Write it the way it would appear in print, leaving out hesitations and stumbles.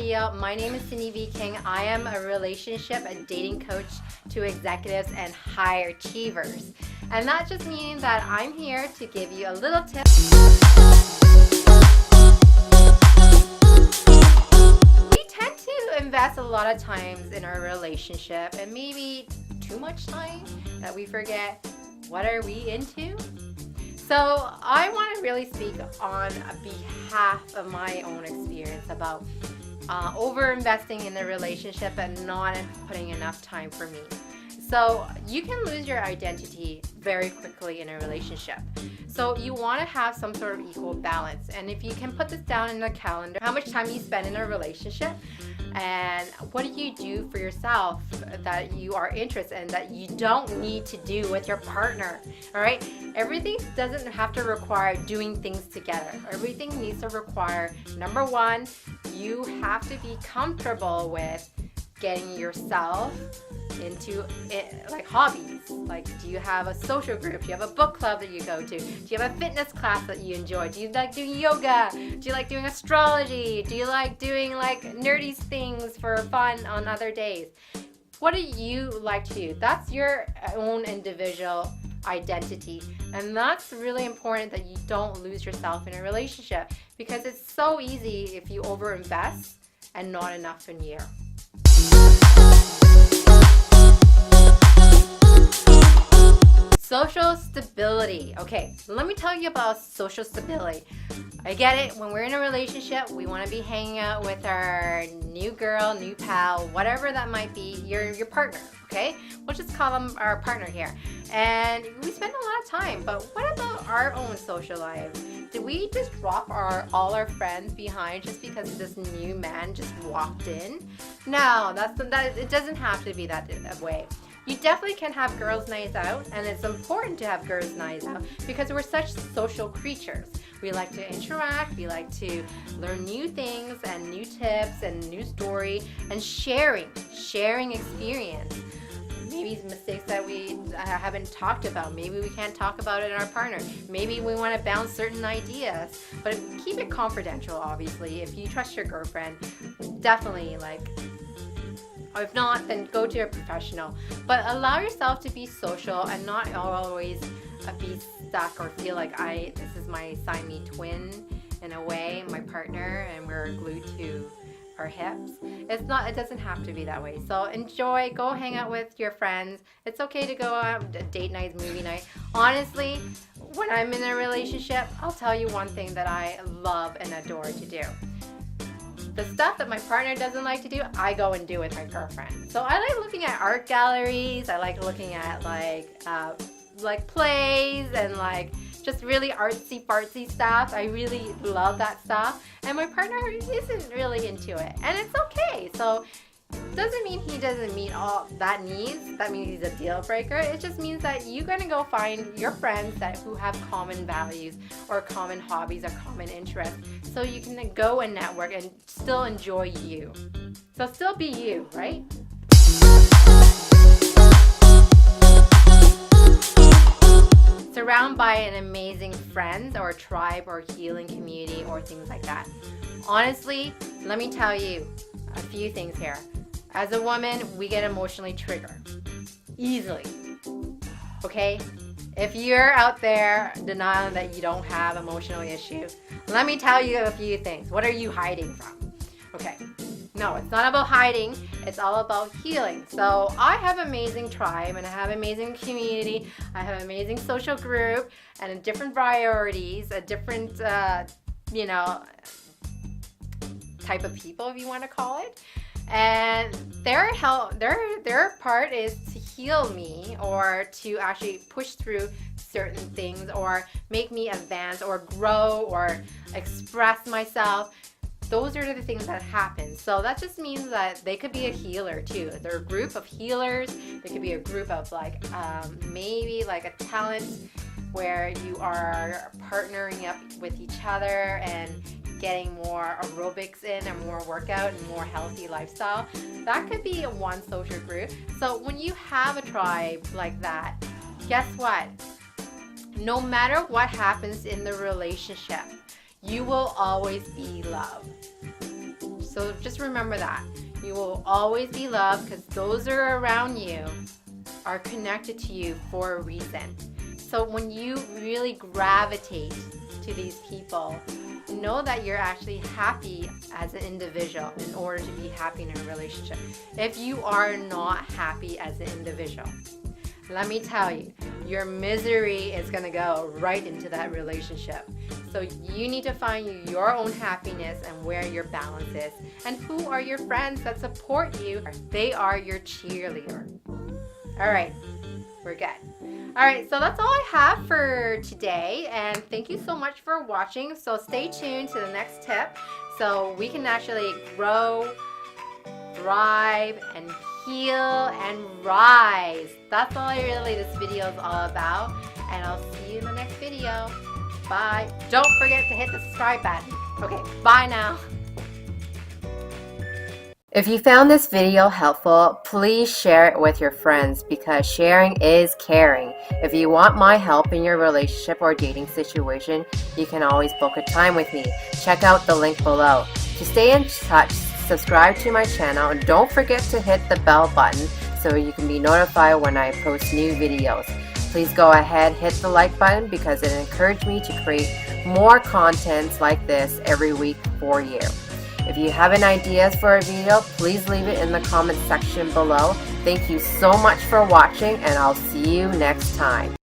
video. My name is Sindy V King. I am a relationship and dating coach to executives and high achievers. And that just means that I'm here to give you a little tip. We tend to invest a lot of times in our relationship, and maybe too much time that we forget what are we into. So I want to really speak on behalf of my own experience about over-investing in the relationship and not putting enough time for me. So you can lose your identity very quickly in a relationship. So you want to have some sort of equal balance. And if you can put this down in a calendar, how much time you spend in a relationship, and what do you do for yourself that you are interested in that you don't need to do with your partner, all right? Everything doesn't have to require doing things together. Everything needs to require, number one, you have to be comfortable with getting yourself into it, like hobbies. Like, do you have a social group? Do you have a book club that you go to? Do you have a fitness class that you enjoy? Do you like doing yoga? Do you like doing astrology? Do you like doing like nerdy things for fun on other days? What do you like to do? That's your own individual identity, and that's really important that you don't lose yourself in a relationship, because it's so easy if you overinvest and not enough in you. Social stability. Okay, let me tell you about social stability. I get it. When we're in a relationship, we want to be hanging out with our new girl, new pal, whatever that might be, your partner, okay? We'll just call them our partner here. And we spend a lot of time, but what about our own social lives? Did we just drop all our friends behind just because this new man just walked in? No, it doesn't have to be that way. You definitely can have girls' nights out, and it's important to have girls' nights out because we're such social creatures. We like to interact, we like to learn new things and new tips and new story, and sharing experience. Maybe mistakes that we haven't talked about. Maybe we can't talk about it in our partner. Maybe we want to bounce certain ideas, but keep it confidential, obviously. If you trust your girlfriend, definitely if not, then go to a professional. But allow yourself to be social and not always be stuck or feel like this is my Siamese twin in a way, my partner, and we're glued to our hips. It doesn't have to be that way. So enjoy, go hang out with your friends. It's okay to go out, date night, movie night. Honestly, when I'm in a relationship, I'll tell you one thing that I love and adore to do. The stuff that my partner doesn't like to do, I go and do with my girlfriend. So I like looking at art galleries. I like looking at like plays and like just really artsy-fartsy stuff. I really love that stuff. And my partner isn't really into it. And it's okay. So doesn't mean he doesn't meet all that needs. That means he's a deal breaker. It just means that you're gonna go find your friends who have common values or common hobbies or common interests, so you can go and network and still enjoy you. So still be you, right? Surround by an amazing friends or tribe or healing community or things like that. Honestly, let me tell you a few things here. As a woman, we get emotionally triggered easily, okay? If you're out there denying that you don't have emotional issues, let me tell you a few things. What are you hiding from? Okay, no, it's not about hiding. It's all about healing. So I have amazing tribe, and I have amazing community. I have amazing social group, and different priorities, a different, type of people, if you want to call it. And their part is to heal me, or to actually push through certain things, or make me advance or grow or express myself. Those are the things that happen. So that just means that they could be a healer too. They're a group of healers. They could be a group of maybe like a talent where you are partnering up with each other and getting more aerobics in and more workout and more healthy lifestyle. That could be one social group. So when you have a tribe like that, guess what? No matter what happens in the relationship, you will always be loved. So just remember that. You will always be loved because those that are around you are connected to you for a reason. So when you really gravitate to these people, know that you're actually happy as an individual in order to be happy in a relationship. If you are not happy as an individual, let me tell you, your misery is going to go right into that relationship. So you need to find your own happiness and where your balance is. And who are your friends that support you? They are your cheerleader. All right, we're good. All right, so that's all I have for today. And thank you so much for watching. So stay tuned to the next tip so we can actually grow, thrive, and heal and rise. That's all this video is all about. And I'll see you in the next video. Bye. Don't forget to hit the subscribe button. Okay, bye now. If you found this video helpful, please share it with your friends because sharing is caring. If you want my help in your relationship or dating situation, you can always book a time with me. Check out the link below. To stay in touch, subscribe to my channel and don't forget to hit the bell button so you can be notified when I post new videos. Please go ahead, hit the like button because it encouraged me to create more contents like this every week for you. If you have any ideas for a video, please leave it in the comment section below. Thank you so much for watching and I'll see you next time.